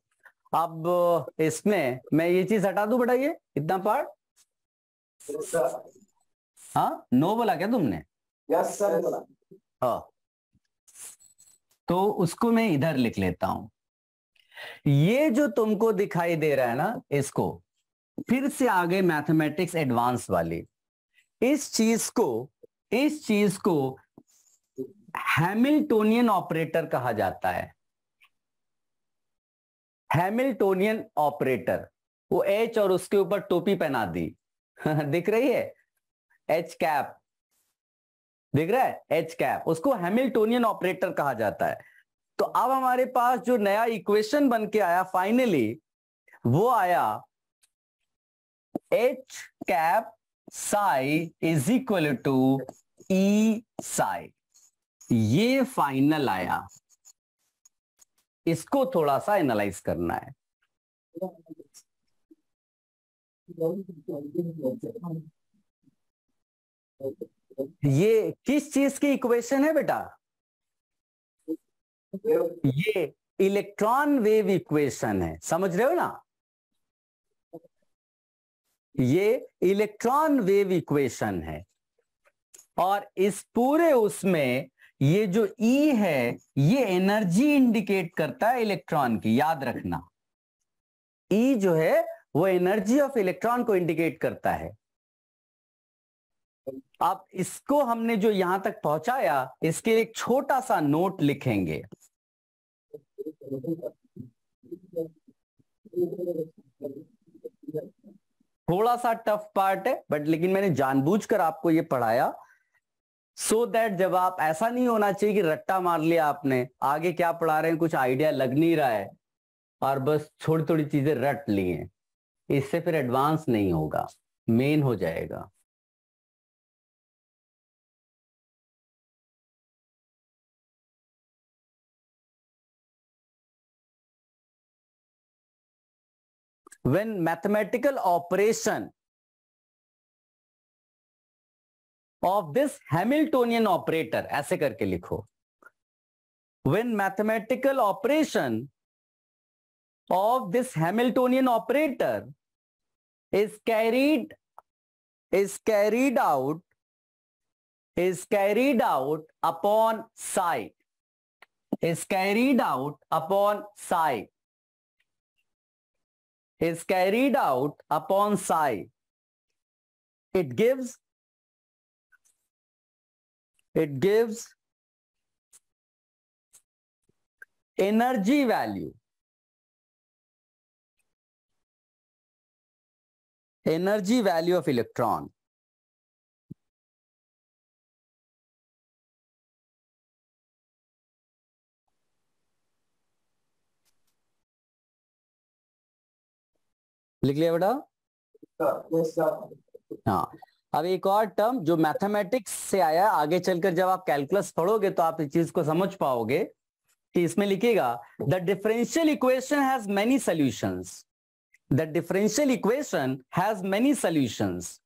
अब इसमें मैं ये चीज हटा दूं बेटा, ये इतना पार्ट। हाँ, नो बोला क्या तुमने? Yes sir. हाँ, तो उसको मैं इधर लिख लेता हूं। ये जो तुमको दिखाई दे रहा है ना, इसको फिर से आगे मैथमेटिक्स एडवांस वाली, इस चीज को हैमिल्टोनियन ऑपरेटर कहा जाता है। हैमिल्टोनियन ऑपरेटर, वो एच और उसके ऊपर टोपी पहना दी दिख रही है, एच कैप दिख रहा है, एच कैप, उसको हैमिल्टोनियन ऑपरेटर कहा जाता है। तो अब हमारे पास जो नया इक्वेशन बन के आया फाइनली, वो आया H cap psi is equal to E psi. ये फाइनल आया, इसको थोड़ा सा एनालाइज करना है। ये किस चीज की इक्वेशन है बेटा? ये इलेक्ट्रॉन वेव इक्वेशन है, समझ रहे हो ना? ये इलेक्ट्रॉन वेव इक्वेशन है, और इस पूरे उसमें ये जो E है ये एनर्जी इंडिकेट करता है इलेक्ट्रॉन की, याद रखना। E जो है वो एनर्जी ऑफ इलेक्ट्रॉन को इंडिकेट करता है। अब इसको हमने जो यहां तक पहुंचाया, इसके लिए एक छोटा सा नोट लिखेंगे। थोड़ा सा टफ पार्ट है बट लेकिन मैंने जानबूझकर आपको ये पढ़ाया सो दैट जब आप, ऐसा नहीं होना चाहिए कि रट्टा मार लिया आपने, आगे क्या पढ़ा रहे हैं कुछ आइडिया लग नहीं रहा है और बस थोड़ी थोड़ी चीजें रट ली हैं, इससे फिर एडवांस नहीं होगा, मेन हो जाएगा। When mathematical operation of this Hamiltonian operator, ऐसे करके लिखो, when mathematical operation of this Hamiltonian operator is carried out upon psi, is carried out upon psi, is carried out upon psi, it gives energy value, energy value of electron. लिख लिया बेटा? हाँ, अब एक और टर्म जो mathematics से आया, आगे चलकर जब आप कैलकुलस पढ़ोगे तो आप इस चीज को समझ पाओगे कि इसमें लिखेगा the differential equation has many solutions, the differential equation has many solutions,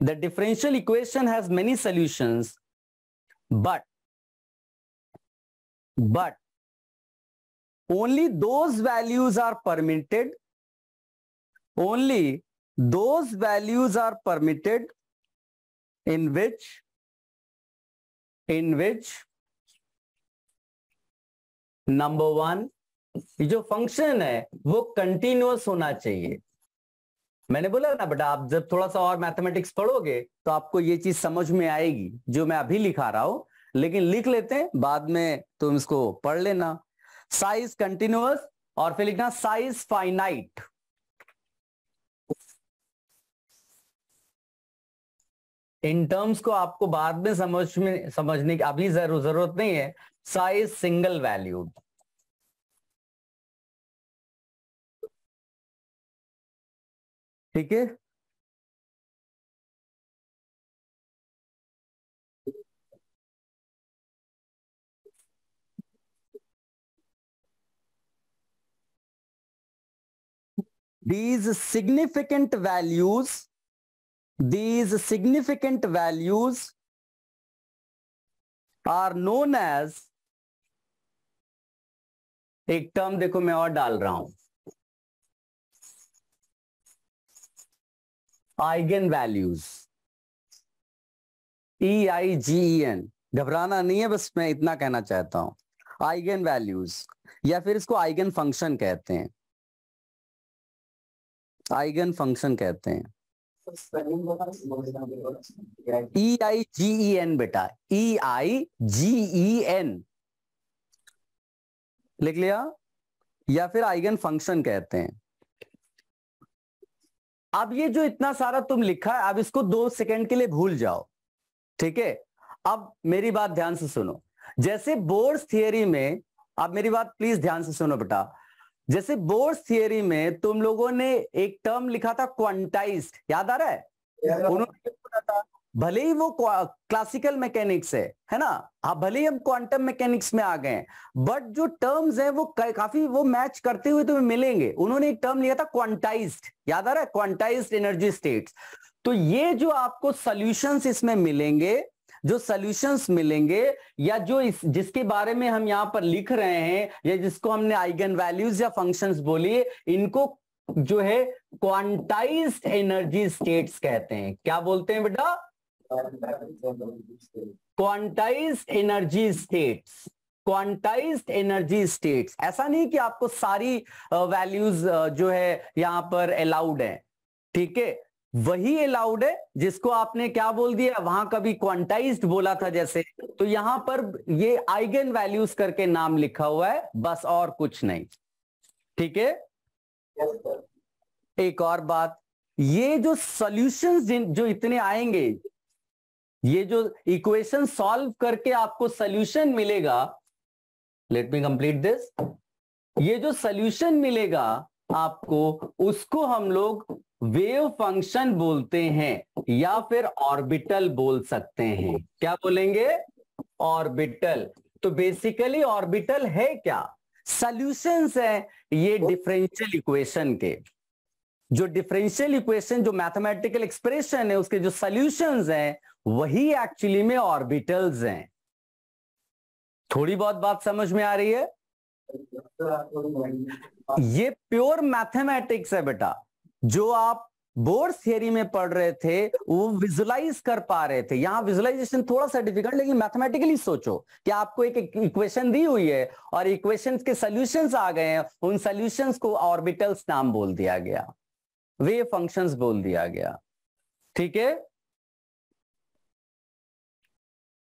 the differential equation has many solutions, but only those values are permitted, only those values are permitted in which number 1 जो function है वो continuous होना चाहिए। मैंने बोला ना बेटा, आप जब थोड़ा सा और मैथमेटिक्स पढ़ोगे तो आपको ये चीज समझ में आएगी जो मैं अभी लिखा रहा हूं, लेकिन लिख लेते हैं, बाद में तुम इसको पढ़ लेना। साइज कंटिन्यूअस और फिर लिखना साइज फाइनाइट। इन टर्म्स को आपको बाद में समझने की अभी जरूरत नहीं है। साइज सिंगल वैल्यूड, ठीक है। These significant values are known as, एक टर्म देखो मैं और डाल रहा हूं, आइगन वैल्यूज, EIGEN। घबराना नहीं है, बस मैं इतना कहना चाहता हूं। आइगन वैल्यूज, या फिर इसको आइगन फंक्शन कहते हैं, आइगन फंक्शन कहते हैं। EIGEN बेटा, EIGEN लिख लिया, या फिर आइगन फंक्शन कहते हैं। अब ये जो इतना सारा तुम लिखा है, अब इसको 2 सेकंड के लिए भूल जाओ, ठीक है। अब मेरी बात ध्यान से सुनो। जैसे बोर्ड्स थियरी में, अब मेरी बात प्लीज ध्यान से सुनो बेटा, जैसे बोर्ड्स थियरी में तुम लोगों ने एक टर्म लिखा था क्वांटाइज्ड, याद आ रहा है? उन्होंने बोला था भले ही वो क्लासिकल मैकेनिक्स है ना, हाँ, भले ही हम क्वांटम मैकेनिक्स में आ गए, बट जो टर्म्स हैं वो काफी वो मैच करते हुए तुम्हें मिलेंगे। उन्होंने एक टर्म लिया था क्वांटाइज्ड, याद आ रहा है? Quantized energy states. तो ये जो आपको सॉल्यूशंस इसमें मिलेंगे, जो सॉल्यूशंस मिलेंगे, या जो जिसके बारे में हम यहां पर लिख रहे हैं, या जिसको हमने आइगन वैल्यूज या फंक्शंस बोली, इनको जो है क्वांटाइज्ड एनर्जी स्टेट्स कहते हैं। क्या बोलते हैं बेटा? Quantized energy states, quantized energy states. ऐसा नहीं कि आपको सारी वैल्यूज जो है यहां पर अलाउड है, ठीक है, वही अलाउड है जिसको आपने क्या बोल दिया, वहां कभी क्वांटाइज्ड बोला था जैसे, तो यहां पर ये आइगन वैल्यूज करके नाम लिखा हुआ है, बस और कुछ नहीं, ठीक है। एक और बात, ये जो सॉल्यूशंस जो इतने आएंगे, ये जो इक्वेशन सॉल्व करके आपको सोल्यूशन मिलेगा, लेट मी कंप्लीट दिस, ये जो सोल्यूशन मिलेगा आपको, उसको हम लोग वेव फंक्शन बोलते हैं या फिर ऑर्बिटल बोल सकते हैं। क्या बोलेंगे? ऑर्बिटल। तो बेसिकली ऑर्बिटल है क्या? सॉल्यूशंस है ये डिफरेंशियल इक्वेशन के। जो डिफरेंशियल इक्वेशन, जो मैथमेटिकल एक्सप्रेशन है, उसके जो सॉल्यूशंस हैं वही एक्चुअली में ऑर्बिटल्स हैं। थोड़ी बहुत बात समझ में आ रही है? ये प्योर मैथमेटिक्स है बेटा। जो आप बोर्ड थियरी में पढ़ रहे थे वो विजुलाइज कर पा रहे थे। यहां विजुलाइजेशन थोड़ा सा डिफिकल्ट, लेकिन मैथमेटिकली सोचो कि आपको एक इक्वेशन दी हुई है और इक्वेशंस के सॉल्यूशंस आ गए हैं, उन सॉल्यूशंस को ऑर्बिटल्स नाम बोल दिया गया, वेव फंक्शंस बोल दिया गया। ठीक है।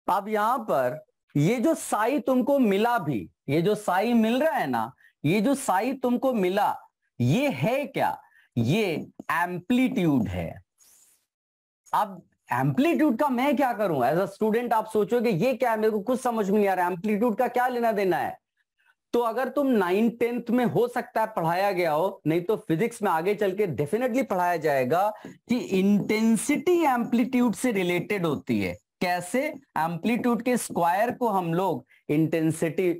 अब यहां पर ये जो साई तुमको मिला भी, ये जो साई मिल रहा है ना, ये जो साई तुमको मिला, ये है क्या? ये एम्पलीट्यूड है। अब एम्पलीट्यूड का मैं क्या करूं? एज अ स्टूडेंट आप सोचोगे ये क्या है, मेरे को कुछ समझ में नहीं आ रहा, एम्पलीट्यूड का क्या लेना देना है? तो अगर तुम 9th-10th में हो सकता है पढ़ाया गया हो, नहीं तो फिजिक्स में आगे चल के डेफिनेटली पढ़ाया जाएगा कि इंटेंसिटी एम्पलीट्यूड से रिलेटेड होती है। कैसे? एम्पलीट्यूड के स्क्वायर को हम लोग इंटेंसिटी,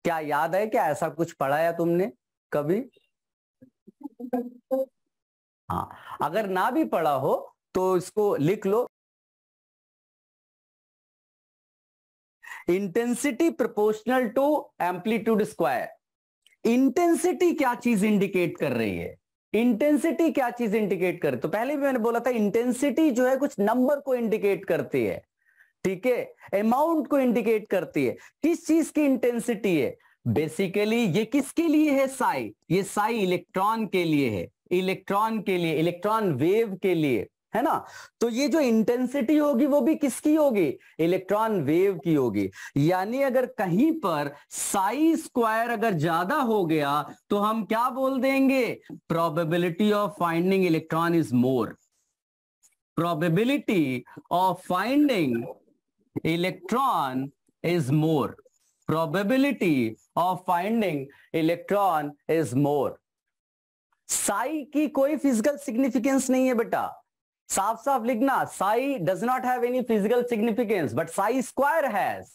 क्या याद है क्या? ऐसा कुछ पढ़ाया तुमने कभी? हाँ, अगर ना भी पढ़ा हो तो इसको लिख लो। Intensity proportional to amplitude square. Intensity क्या चीज इंडिकेट कर रही है? इंटेंसिटी क्या चीज इंडिकेट कर, तो पहले भी मैंने बोला था इंटेंसिटी जो है कुछ नंबर को इंडिकेट करती है। ठीक है, अमाउंट को इंडिकेट करती है। किस चीज की इंटेंसिटी है? बेसिकली ये किसके लिए है? साई। ये साई इलेक्ट्रॉन के लिए है, इलेक्ट्रॉन के लिए, इलेक्ट्रॉन वेव के लिए, है ना। तो ये जो इंटेंसिटी होगी वो भी किसकी होगी? इलेक्ट्रॉन वेव की होगी। यानी अगर कहीं पर साई स्क्वायर अगर ज्यादा हो गया तो हम क्या बोल देंगे? Probability of finding electron is more. Probability of finding electron is more. probability of finding electron is more। Sai की कोई फिजिकल सिग्निफिकेंस नहीं है बेटा, साफ साफ लिखना, Sai does not have any physical significance but Sai square has.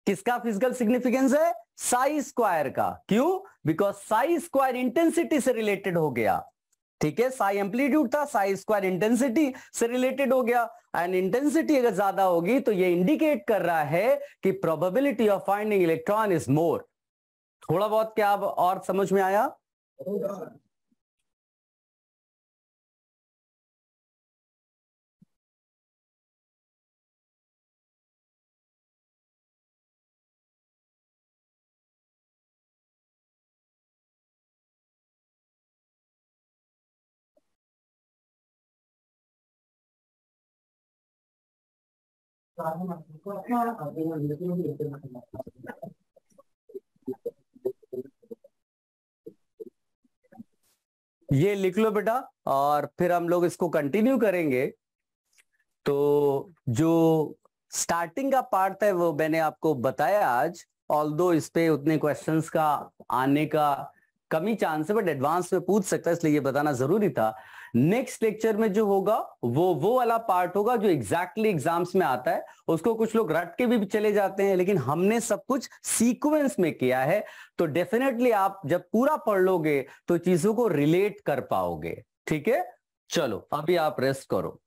किसका फिजिकल सिग्निफिकेंस है? साई स्क्वायर का। क्यों? बिकॉज साई स्क्वायर इंटेंसिटी से रिलेटेड हो गया। ठीक है, साई एम्पलीट्यूड था, साई स्क्वायर इंटेंसिटी से रिलेटेड हो गया। एंड इंटेंसिटी अगर ज्यादा होगी तो ये इंडिकेट कर रहा है कि probability of finding electron is more. थोड़ा बहुत क्या अब और समझ में आया? ये लिख लो बेटा और फिर हम लोग इसको कंटिन्यू करेंगे। तो जो स्टार्टिंग का पार्ट है वो मैंने आपको बताया आज, ऑल्दो इस पे उतने क्वेश्चंस का आने का कम ही चांस है, बट एडवांस में पूछ सकता है, इसलिए ये बताना जरूरी था। नेक्स्ट लेक्चर में जो होगा वो वाला पार्ट होगा जो एग्जैक्टली एग्जाम्स में आता है। उसको कुछ लोग रट के भी चले जाते हैं, लेकिन हमने सब कुछ सीक्वेंस में किया है, तो डेफिनेटली आप जब पूरा पढ़ लोगे तो चीजों को रिलेट कर पाओगे। ठीक है, चलो अभी आप रेस्ट करो।